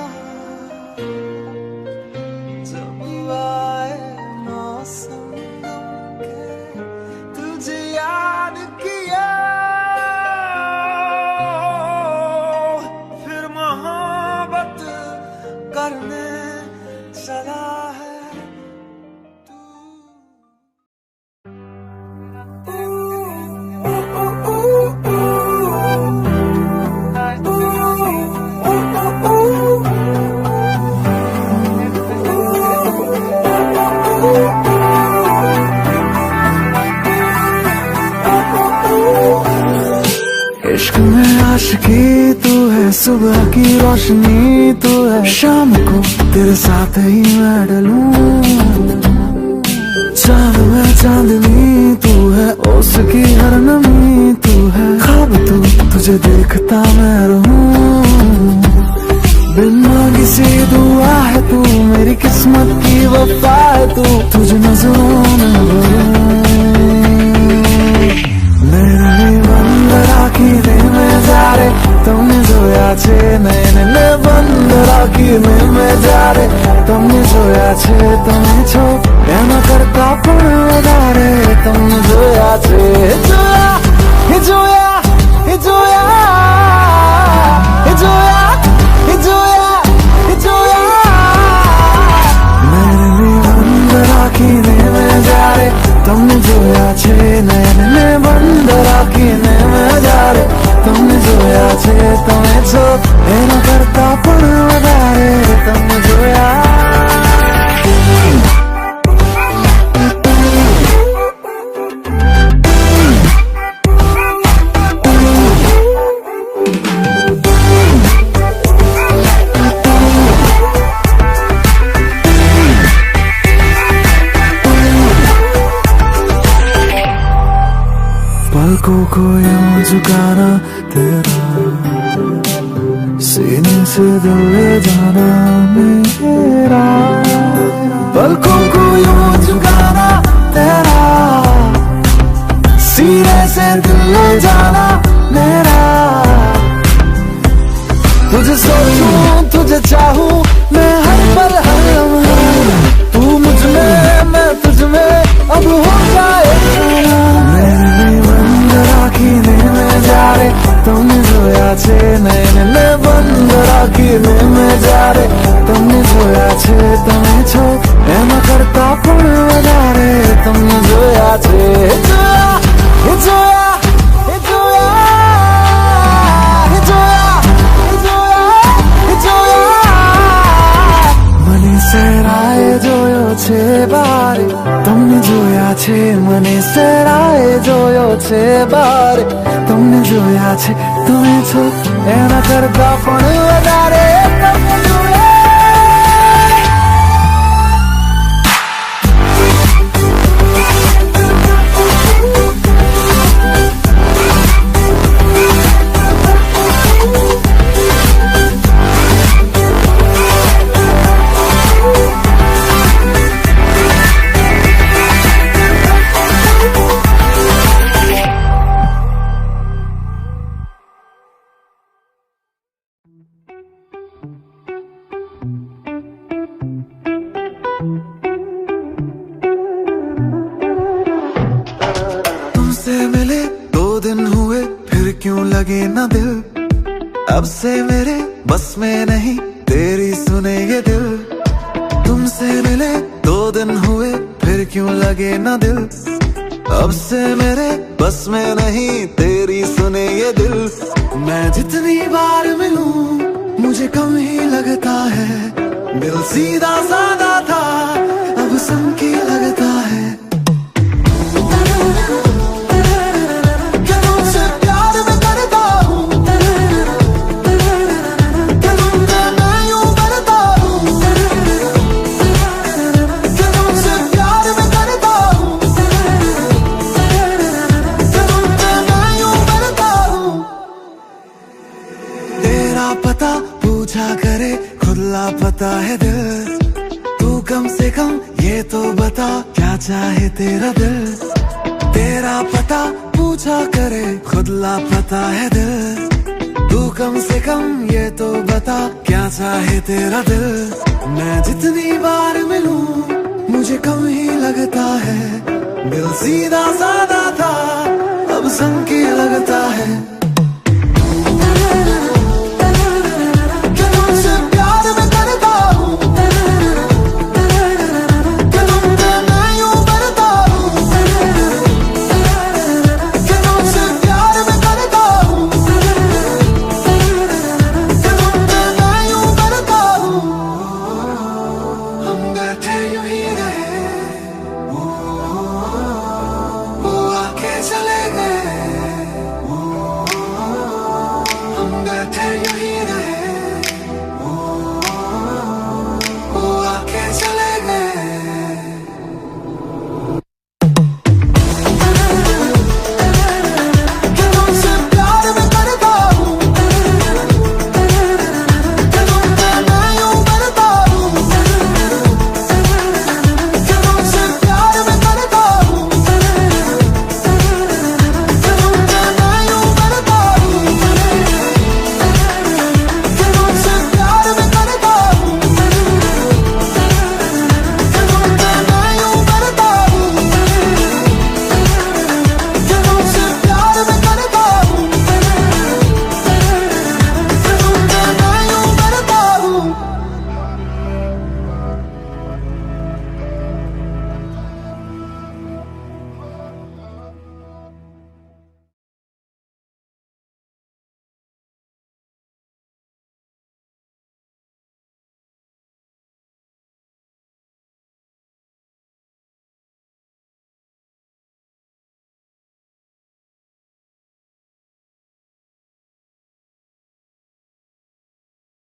जब आए मौसम गम के तुझे याद किया, फिर मोहब्बत करने चला है तू। इश्क में आशिकी तू है, सुबह की रोशनी तू है, शाम को तेरे साथ ही मैं डलूं। चांद में चांदनी तू है, उसकी हर नमी तू है, ख्वाब तू तुझे देखता मैं रहूं। बिन मांगी सी दुआ है तू, मेरी किस्मत की वफा है तू, तुझे नजरों में भरूं। તમને જોયા છે નયનને બંધ રાખીને મેં જ્યારે તમને જોયા છે, તમે છો એના કરતા પણ વધારે તમને જોયા છે। જોયા એ જોયા એ જોયા એ જોયા એ જોયા એ જોયા, નયનને બંધ રાખીને મેં જ્યારે તમને જોયા છે, નયનને બંધ રાખીને મેં જ્યારે તમને જોયા છે, તમે છો એના કરતા પણ વધારે તમને જોયા। पलकों को यूं झुकाना तेरा, सीने से दिल ले जाना मेरा। पलकों को यूं झुकाना तेरा, सीने से दिल ले जाना मेरा। तुझे सोचूं तुझे चाहूं मैं हर पल हर लम्हा, तू मुझ में मैं तुझ में अब हो जाए। રાખીને મેં જ્યારે તમને જોયા છે, નયનને બંધ રાખીને મેં જ્યારે તમને જોયા છે, તમે છો એના કરતા પણ વધારે તમને જોયા છે। જોયા એ જોયા એ જોયા એ જોયા એ જોયા એ જોયા, મને સેરાએ જોયો છે બારે, તમને જોયા છે, મને સેરાએ જોયો છે બારે, તમને જોયા છે, તમે છો એના કરતા પણ વધારે તમને જોયા। दिन हुए फिर क्यों लगे ना दिल, अब से मेरे बस में नहीं तेरी सुने ये दिल। तुमसे मिले 2 दिन हुए फिर क्यों लगे ना दिल, अब से मेरे बस में नहीं तेरी सुने ये दिल। मैं जितनी बार मिलूं मुझे कम ही लगता है, दिल सीधा साधा था अब संकी लगता है। पता पूछा करे खुद लापता है दिल, तू कम से कम ये तो बता क्या चाहे तेरा दिल। तेरा पता पूछा करे खुद लापता है दिल, तू कम से कम ये तो बता क्या चाहे तेरा दिल। मैं जितनी बार मिलूं मुझे कम ही लगता है, दिल सीधा साधा था अब संकी लगता है।